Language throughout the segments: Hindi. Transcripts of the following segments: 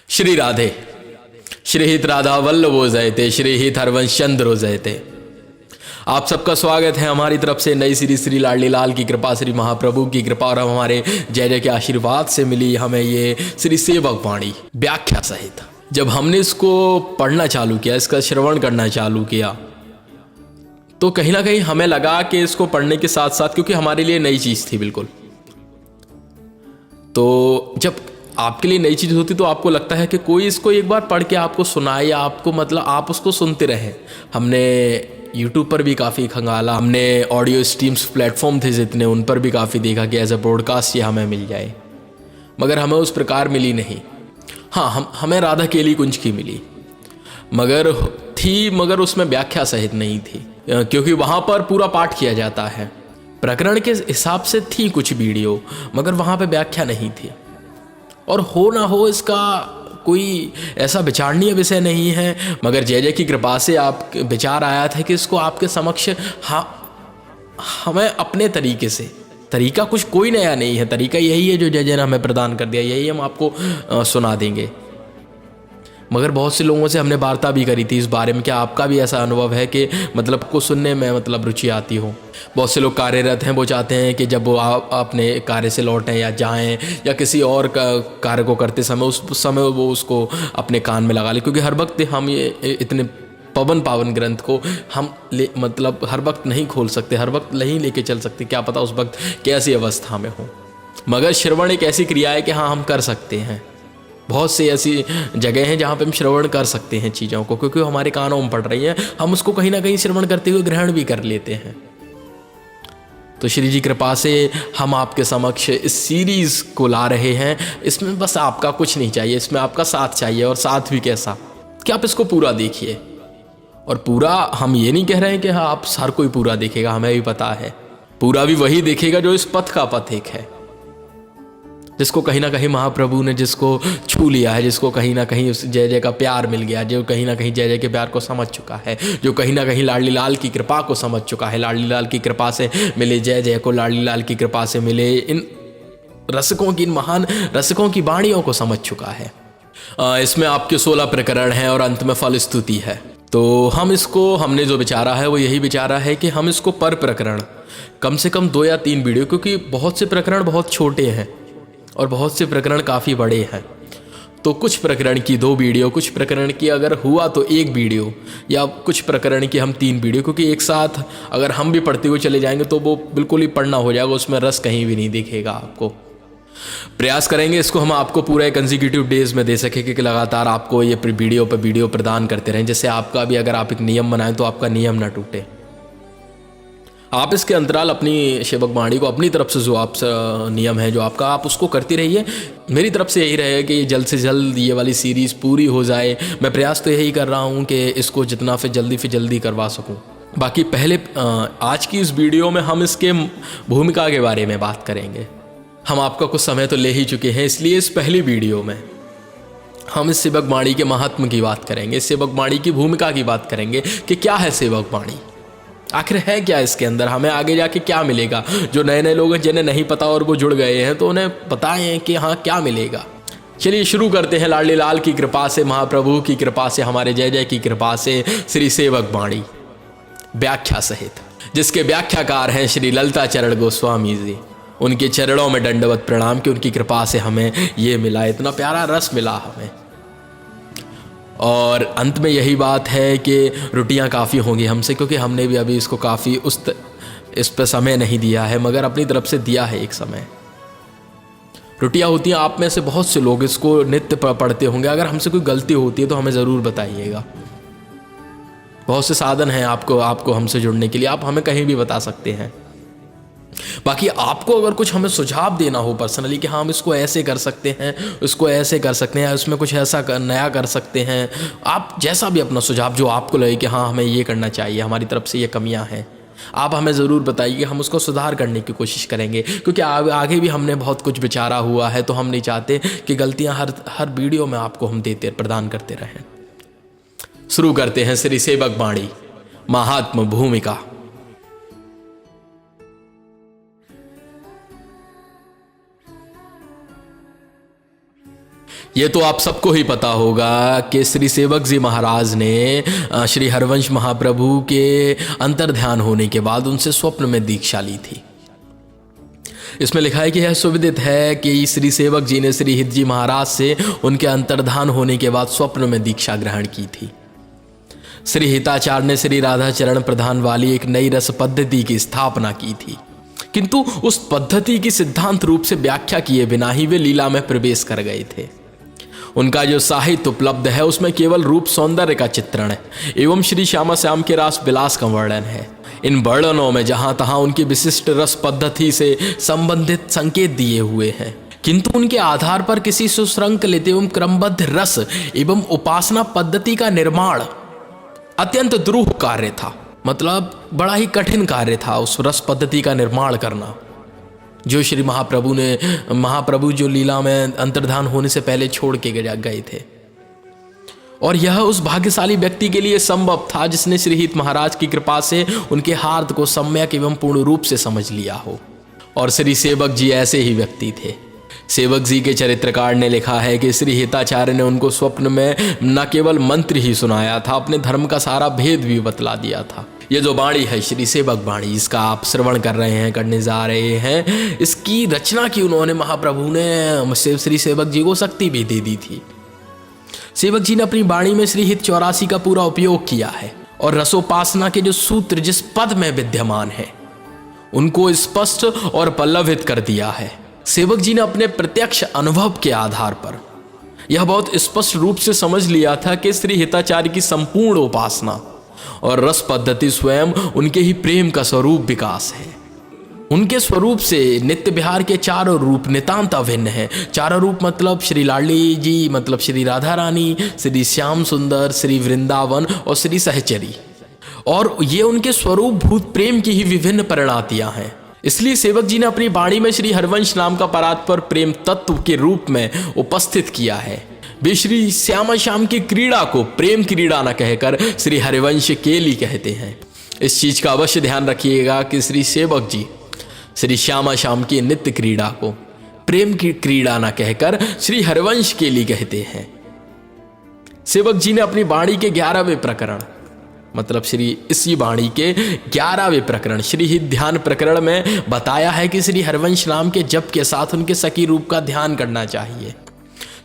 श्री राधे। श्रीहित राधा वल्लभो जयते, श्रीहित हरवंश चंद्रो जयते। आप सबका स्वागत है हमारी तरफ से नई श्री लाडली लाल की कृपा, श्री महाप्रभु की कृपा और हमारे जय जय के आशीर्वाद से मिली हमें ये श्री सेवक वाणी व्याख्या सहित। जब हमने इसको पढ़ना चालू किया, इसका श्रवण करना चालू किया, तो कहीं ना कहीं हमें लगा कि इसको पढ़ने के साथ साथ, क्योंकि हमारे लिए नई चीज़ थी बिल्कुल, तो जब आपके लिए नई चीज़ होती तो आपको लगता है कि कोई इसको एक बार पढ़ के आपको सुनाए या आपको मतलब आप उसको सुनते रहें। हमने यूट्यूब पर भी काफ़ी खंगाला, हमने ऑडियो स्ट्रीम्स प्लेटफॉर्म थे जितने, उन पर भी काफ़ी देखा कि एज अ ब्रॉडकास्ट ये हमें मिल जाए, मगर हमें उस प्रकार मिली नहीं। हाँ, हमें राधा केली कुंज की मिली, मगर उसमें व्याख्या सहित नहीं थी, क्योंकि वहाँ पर पूरा पाठ किया जाता है। प्रकरण के हिसाब से थी कुछ वीडियो, मगर वहाँ पे व्याख्या नहीं थी। और हो ना हो इसका कोई ऐसा विचारणीय विषय नहीं है, मगर जय जय की कृपा से आप विचार आया था कि इसको आपके समक्ष हमें अपने तरीके से, तरीका कुछ कोई नया नहीं है, तरीका यही है जो जय जय ने हमें प्रदान कर दिया, यही हम आपको सुना देंगे। मगर बहुत से लोगों से हमने वार्ता भी करी थी इस बारे में, क्या आपका भी ऐसा अनुभव है कि मतलब को सुनने में मतलब रुचि आती हो। बहुत से लोग कार्यरत हैं, वो चाहते हैं कि जब वो अपने कार्य से लौटें या जाएं या किसी और कार्य को करते समय उस समय वो उसको अपने कान में लगा ले, क्योंकि हर वक्त हम ये इतने पावन ग्रंथ को हम मतलब हर वक्त नहीं खोल सकते, हर वक्त नहीं लेके चल सकते, क्या पता उस वक्त कैसी अवस्था में हो। मगर श्रवण एक ऐसी क्रिया है कि हाँ, हम कर सकते हैं। बहुत सी ऐसी जगह हैं जहाँ पे हम श्रवण कर सकते हैं चीज़ों को, क्योंकि हमारे कानों में पड़ रही हैं, हम उसको कहीं ना कहीं श्रवण करते हुए ग्रहण भी कर लेते हैं। तो श्री जी कृपा से हम आपके समक्ष इस सीरीज़ को ला रहे हैं। इसमें बस आपका कुछ नहीं चाहिए, इसमें आपका साथ चाहिए, और साथ भी कैसा कि आप इसको पूरा देखिए। और पूरा हम ये नहीं कह रहे हैं कि हाँ आप हर कोई पूरा देखेगा, हमें भी पता है पूरा भी वही देखेगा जो इस पथ का पथिक है, जिसको कहीं ना कहीं महाप्रभु ने जिसको छू लिया है, जिसको कहीं ना कहीं उस जय जय का प्यार मिल गया, जो कहीं ना कहीं जय जय के प्यार को समझ चुका है, जो कहीं ना कहीं लाडली लाल की कृपा को समझ चुका है, लाडली लाल की कृपा से मिले जय जय को, लाडली लाल की कृपा से मिले इन रसिकों की, इन महान रसिकों की वाणियों को समझ चुका है। इसमें आपके 16 प्रकरण हैं और अंत में फल स्तुति है। तो हमने जो विचारा है वो यही विचारा है कि हम इसको पर प्रकरण कम से कम 2 या 3 वीडियो, क्योंकि बहुत से प्रकरण बहुत छोटे हैं और बहुत से प्रकरण काफ़ी बड़े हैं, तो कुछ प्रकरण की 2 वीडियो, कुछ प्रकरण की अगर हुआ तो 1 वीडियो, या कुछ प्रकरण की हम 3 वीडियो, क्योंकि एक साथ अगर हम भी पढ़ते हुए चले जाएंगे तो वो बिल्कुल ही पढ़ना हो जाएगा, उसमें रस कहीं भी नहीं दिखेगा आपको। प्रयास करेंगे इसको हम आपको पूरा कंसेक्यूटिव डेज में दे सके कि लगातार आपको ये वीडियो पर वीडियो प्रदान करते रहें, जिससे आपका भी अगर आप एक नियम बनाएं तो आपका नियम ना टूटे। आप इसके अंतराल अपनी सेवक वाणी को अपनी तरफ से जो आप नियम है जो आपका, आप उसको करती रहिए। मेरी तरफ से यही रहेगा कि जल्द से जल्द ये वाली सीरीज़ पूरी हो जाए। मैं प्रयास तो यही कर रहा हूँ कि इसको जितना फिर जल्दी करवा सकूँ। बाकी पहले आज की इस वीडियो में हम इसके भूमिका के बारे में बात करेंगे। हम आपका कुछ समय तो ले ही चुके हैं, इसलिए इस पहली वीडियो में हम इस सेवक वाणी के महात्म की बात करेंगे, सेवक वाणी की भूमिका की बात करेंगे कि क्या है सेवक वाणी, आखिर है क्या इसके अंदर, हमें आगे जाके क्या मिलेगा। जो नए लोग हैं जिन्हें नहीं पता और वो जुड़ गए हैं तो उन्हें बताएं कि हाँ क्या मिलेगा। चलिए शुरू करते हैं लाडली लाल की कृपा से, महाप्रभु की कृपा से, हमारे जय जय की कृपा से श्री सेवक वाणी व्याख्या सहित, जिसके व्याख्याकार हैं श्री ललिता चरण गोस्वामी जी। उनके चरणों में दंडवत प्रणाम कि उनकी कृपा से हमें ये मिला, इतना प्यारा रस मिला हमें। और अंत में यही बात है कि रुटियां काफ़ी होंगी हमसे, क्योंकि हमने भी अभी इसको काफ़ी इस पर समय नहीं दिया है, मगर अपनी तरफ से दिया है एक समय। रुटियां होती हैं, आप में से बहुत से लोग इसको नित्य पढ़ते होंगे। अगर हमसे कोई गलती होती है तो हमें ज़रूर बताइएगा। बहुत से साधन हैं आपको हमसे जुड़ने के लिए, आप हमें कहीं भी बता सकते हैं। बाकी आपको अगर कुछ हमें सुझाव देना हो पर्सनली कि हाँ हम इसको ऐसे कर सकते हैं, उसको ऐसे कर सकते हैं, उसमें कुछ ऐसा नया कर सकते हैं, आप जैसा भी अपना सुझाव जो आपको लगे कि हाँ हमें ये करना चाहिए, हमारी तरफ से ये कमियां हैं, आप हमें ज़रूर बताइए। हम उसको सुधार करने की कोशिश करेंगे, क्योंकि आगे भी हमने बहुत कुछ विचारा हुआ है, तो हम नहीं चाहते कि गलतियाँ हर वीडियो में आपको हम प्रदान करते रहें। शुरू करते हैं श्री सेवक वाणी महात्म भूमिका। ये तो आप सबको ही पता होगा कि श्री सेवक जी महाराज ने श्री हरवंश महाप्रभु के अंतर्ध्यान होने के बाद उनसे स्वप्न में दीक्षा ली थी। इसमें लिखा है कि यह सुविदित है कि श्री सेवक जी ने श्री हित जी महाराज से उनके अंतर्धान होने के बाद स्वप्न में दीक्षा ग्रहण की थी। श्री हिताचार्य ने श्री राधा चरण प्रधान वाली एक नई रस पद्धति की स्थापना की थी, किंतु उस पद्धति की सिद्धांत रूप से व्याख्या किए बिना ही वे लीला में प्रवेश कर गए थे। उनका जो साहित्य उपलब्ध है उसमें केवल रूप सौंदर्य का चित्रण है एवं श्री श्यामा श्याम के रास विलास का वर्णन है। इन वर्णनों में जहां तहां उनकी विशिष्ट रस पद्धति से संबंधित संकेत दिए हुए हैं, किंतु उनके आधार पर किसी सुशृंखलित एवं क्रमबद्ध रस एवं उपासना पद्धति का निर्माण अत्यंत दुरूह कार्य था। मतलब बड़ा ही कठिन कार्य था उस रस पद्धति का निर्माण करना, जो श्री महाप्रभु जो लीला में अंतर्धान होने से पहले छोड़ के गए थे। और यह उस भाग्यशाली व्यक्ति के लिए संभव था जिसने श्री हित महाराज की कृपा से उनके हार्द को सम्यक एवं पूर्ण रूप से समझ लिया हो। और श्री सेवक जी ऐसे ही व्यक्ति थे। सेवक जी के चरित्रकार ने लिखा है कि श्री हिताचार्य ने उनको स्वप्न में न केवल मंत्र ही सुनाया था, अपने धर्म का सारा भेद भी बतला दिया था। ये जो वाणी है श्री सेवक वाणी, इसका आप श्रवण कर रहे हैं, करने जा रहे हैं, इसकी रचना की उन्होंने महाप्रभु ने श्री सेवक जी को शक्ति भी दे दी थी। सेवक जी ने अपनी वाणी में श्री हित 84 का पूरा उपयोग किया है और रसोपासना के जो सूत्र जिस पद में विद्यमान है उनको स्पष्ट और पल्लवित कर दिया है। सेवक जी ने अपने प्रत्यक्ष अनुभव के आधार पर यह बहुत स्पष्ट रूप से समझ लिया था कि श्री हिताचार्य की संपूर्ण उपासना और रस पद्धति स्वयं उनके ही प्रेम का स्वरूप विकास है। उनके स्वरूप से नित्य विहार के चारों रूप नितांत अभिन्न हैं। चारों रूप मतलब श्री लाडली जी, मतलब श्री राधा रानी, श्री श्याम सुंदर, श्री वृंदावन और श्री सहचरी, और ये उनके स्वरूप भूत प्रेम की ही विभिन्न परिणातियां हैं। इसलिए सेवक जी ने अपनी वाणी में श्री हरवंश नाम का परात्पर प्रेम तत्व के रूप में उपस्थित किया है। वे श्री श्यामा श्याम की क्रीड़ा को प्रेम क्रीड़ा न कहकर श्री हरिवंश केली कहते हैं। इस चीज का अवश्य ध्यान रखिएगा कि श्री सेवक जी श्री श्यामा श्याम की नित्य क्रीड़ा को प्रेम की क्रीड़ा न कहकर श्री हरिवंश केली कहते हैं। सेवक जी ने अपनी वाणी के 11वें प्रकरण, मतलब श्री इसी वाणी के 11वें प्रकरण श्री हित ध्यान प्रकरण में बताया है कि श्री हरवंश नाम के जप के साथ उनके सखी रूप का ध्यान करना चाहिए।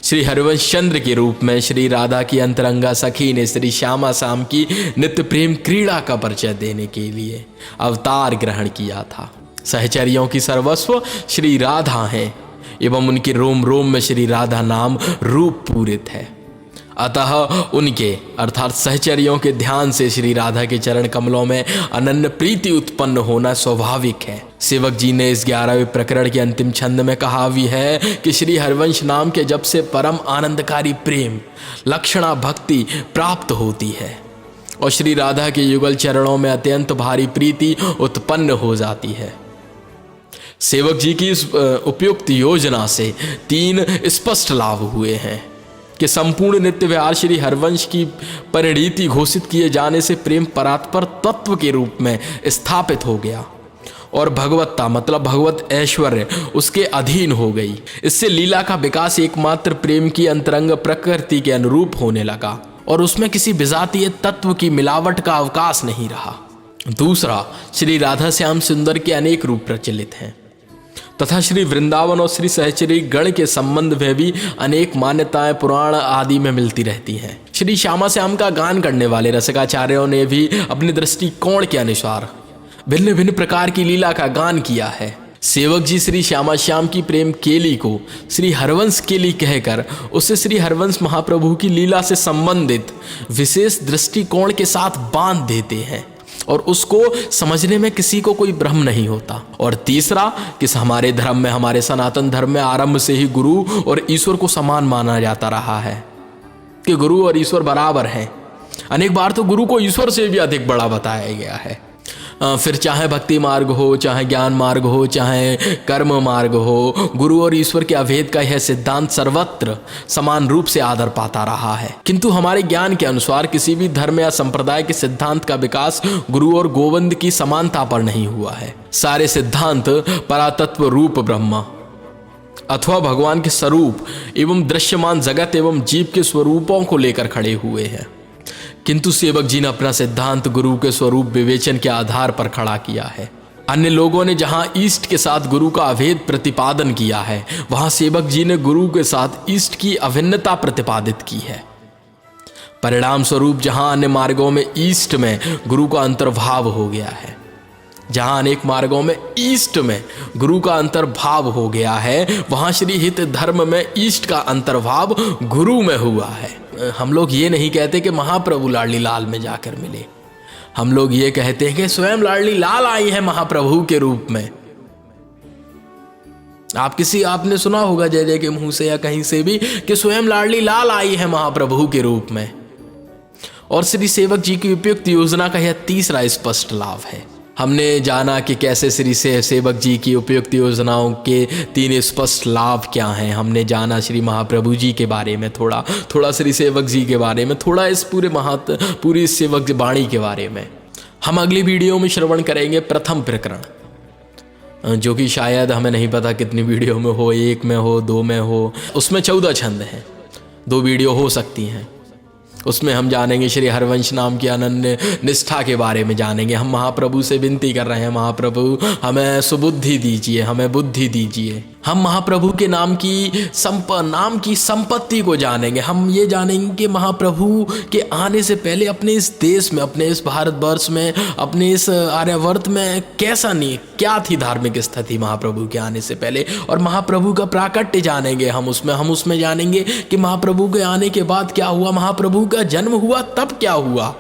श्री हरवंश चंद्र के रूप में श्री राधा की अंतरंगा सखी ने श्री श्यामा श्याम की नित्य प्रेम क्रीड़ा का परिचय देने के लिए अवतार ग्रहण किया था। सहचरियों की सर्वस्व श्री राधा है एवं उनके रोम रोम में श्री राधा नाम रूप पूरित है। अतः उनके अर्थात सहचरियों के ध्यान से श्री राधा के चरण कमलों में अनन्य प्रीति उत्पन्न होना स्वाभाविक है। सेवक जी ने इस 11वें प्रकरण के अंतिम छंद में कहा भी है कि श्री हरवंश नाम के जप से परम आनंदकारी प्रेम लक्षणा भक्ति प्राप्त होती है और श्री राधा के युगल चरणों में अत्यंत भारी प्रीति उत्पन्न हो जाती है। सेवक जी की इस उपयुक्त योजना से 3 स्पष्ट लाभ हुए हैं कि संपूर्ण नित्य विहार श्री हरवंश की परिणीति घोषित किए जाने से प्रेम परात्पर तत्व के रूप में स्थापित हो गया और भगवत्ता मतलब भगवत ऐश्वर्य उसके अधीन हो गई। इससे लीला का विकास एकमात्र प्रेम की अंतरंग प्रकृति के अनुरूप होने लगा और उसमें किसी विजातीय तत्व की मिलावट का अवकाश नहीं रहा। दूसरा, श्री राधा श्याम सुंदर के अनेक रूप प्रचलित हैं तथा श्री वृंदावन और श्री सहचरी गण के संबंध में भी अनेक मान्यताएं पुराण आदि में मिलती रहती हैं। श्री श्यामा श्याम का गान करने वाले रसिकाचार्यों ने भी अपने दृष्टिकोण के अनुसार भिन्न भिन्न प्रकार की लीला का गान किया है। सेवक जी श्री श्यामा श्याम की प्रेम केली को श्री हरवंश केली कहकर उसे श्री हरवंश महाप्रभु की लीला से संबंधित विशेष दृष्टिकोण के साथ बांध देते हैं और उसको समझने में किसी को कोई भ्रम नहीं होता। और तीसरा, कि हमारे धर्म में, हमारे सनातन धर्म में आरंभ से ही गुरु और ईश्वर को समान माना जाता रहा है कि गुरु और ईश्वर बराबर हैं। अनेक बार तो गुरु को ईश्वर से भी अधिक बड़ा बताया गया है। फिर चाहे भक्ति मार्ग हो, चाहे ज्ञान मार्ग हो, चाहे कर्म मार्ग हो, गुरु और ईश्वर के अभेद का यह सिद्धांत सर्वत्र समान रूप से आदर पाता रहा है। किंतु हमारे ज्ञान के अनुसार किसी भी धर्म या संप्रदाय के सिद्धांत का विकास गुरु और गोविंद की समानता पर नहीं हुआ है। सारे सिद्धांत परातत्व रूप ब्रह्मा अथवा भगवान के स्वरूप एवं दृश्यमान जगत एवं जीव के स्वरूपों को लेकर खड़े हुए हैं। किंतु सेवक जी ने अपना सिद्धांत गुरु के स्वरूप विवेचन के आधार पर खड़ा किया है। अन्य लोगों ने जहां ईस्ट के साथ गुरु का अभेद प्रतिपादन किया है, वहां सेवक जी ने गुरु के साथ ईस्ट की अभिन्नता प्रतिपादित की है। परिणाम स्वरूप जहां अन्य मार्गों में ईस्ट में गुरु का अंतर्भाव हो गया है, जहां अनेक मार्गों में ईस्ट में गुरु का अंतर्भाव हो गया है, वहां श्री हित धर्म में ईस्ट का अंतर्भाव गुरु में हुआ है। हम लोग ये नहीं कहते कि महाप्रभु लाडली लाल में जाकर मिले, हम लोग ये कहते हैं कि स्वयं लाडली लाल आई है महाप्रभु के रूप में। आपने सुना होगा जय जय के मुंह से या कहीं से भी कि स्वयं लाडली लाल आई है महाप्रभु के रूप में। और श्री सेवक जी की उपयुक्त योजना का यह तीसरा स्पष्ट लाभ है। हमने जाना कि कैसे श्री सेवक जी की उपयुक्त योजनाओं के 3 स्पष्ट लाभ क्या हैं। हमने जाना श्री महाप्रभु जी के बारे में थोड़ा श्री सेवक जी के बारे में, थोड़ा इस पूरी सेवक वाणी के बारे में। हम अगली वीडियो में श्रवण करेंगे प्रथम प्रकरण, जो कि शायद हमें नहीं पता कितनी वीडियो में हो, 1 में हो, 2 में हो। उसमें 14 छंद हैं, 2 वीडियो हो सकती हैं। उसमें हम जानेंगे श्री हरवंश नाम की अनन्य निष्ठा के बारे में जानेंगे। हम महाप्रभु से विनती कर रहे हैं, महाप्रभु हमें सुबुद्धि दीजिए, हमें बुद्धि दीजिए। हम महाप्रभु के नाम की संपत्ति को जानेंगे। हम ये जानेंगे कि महाप्रभु के आने से पहले अपने इस देश में, अपने इस भारतवर्ष में, अपने इस आर्यावर्त में क्या थी धार्मिक स्थिति महाप्रभु के आने से पहले, और महाप्रभु का प्राकट्य जानेंगे। हम उसमें जानेंगे कि महाप्रभु के आने के बाद क्या हुआ, महाप्रभु का जन्म हुआ तब क्या हुआ।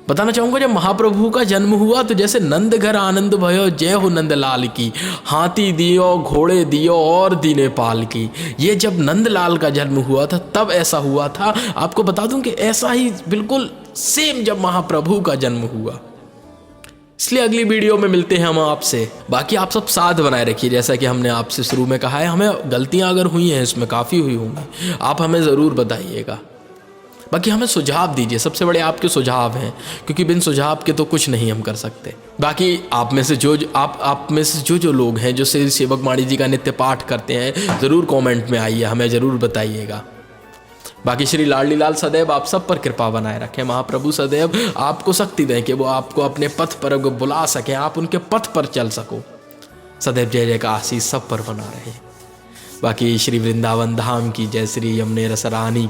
बताना चाहूंगा, जब महाप्रभु का जन्म हुआ तो जैसे नंद घर आनंद भयो जय हो नंद लाल की, हाथी दियो घोड़े दियो और दीने पाल की। ये जब नंद लाल का जन्म हुआ था तब ऐसा हुआ था। आपको बता दूं कि ऐसा ही बिल्कुल सेम जब महाप्रभु का जन्म हुआ। इसलिए अगली वीडियो में मिलते हैं हम आपसे। बाकी आप सब साथ बनाए रखिए, जैसा कि हमने आपसे शुरू में कहा है। हमें गलतियां अगर हुई हैं, इसमें काफ़ी हुई होंगी, आप हमें ज़रूर बताइएगा। बाकी हमें सुझाव दीजिए, सबसे बड़े आपके सुझाव हैं, क्योंकि बिन सुझाव के तो कुछ नहीं हम कर सकते। बाकी आप में से जो लोग हैं जो श्री सेवक वाणी जी का नित्य पाठ करते हैं, ज़रूर कमेंट में आइए, हमें ज़रूर बताइएगा। बाकी श्री लाडली लाल सदैव आप सब पर कृपा बनाए रखें। महाप्रभु सदैव आपको शक्ति दें कि वो आपको अपने पथ पर बुला सकें, आप उनके पथ पर चल सको। सदैव जय जय का आशीष सब पर बना रहे। बाकी श्री वृंदावन धाम की जय, श्री यमुने रस रानी की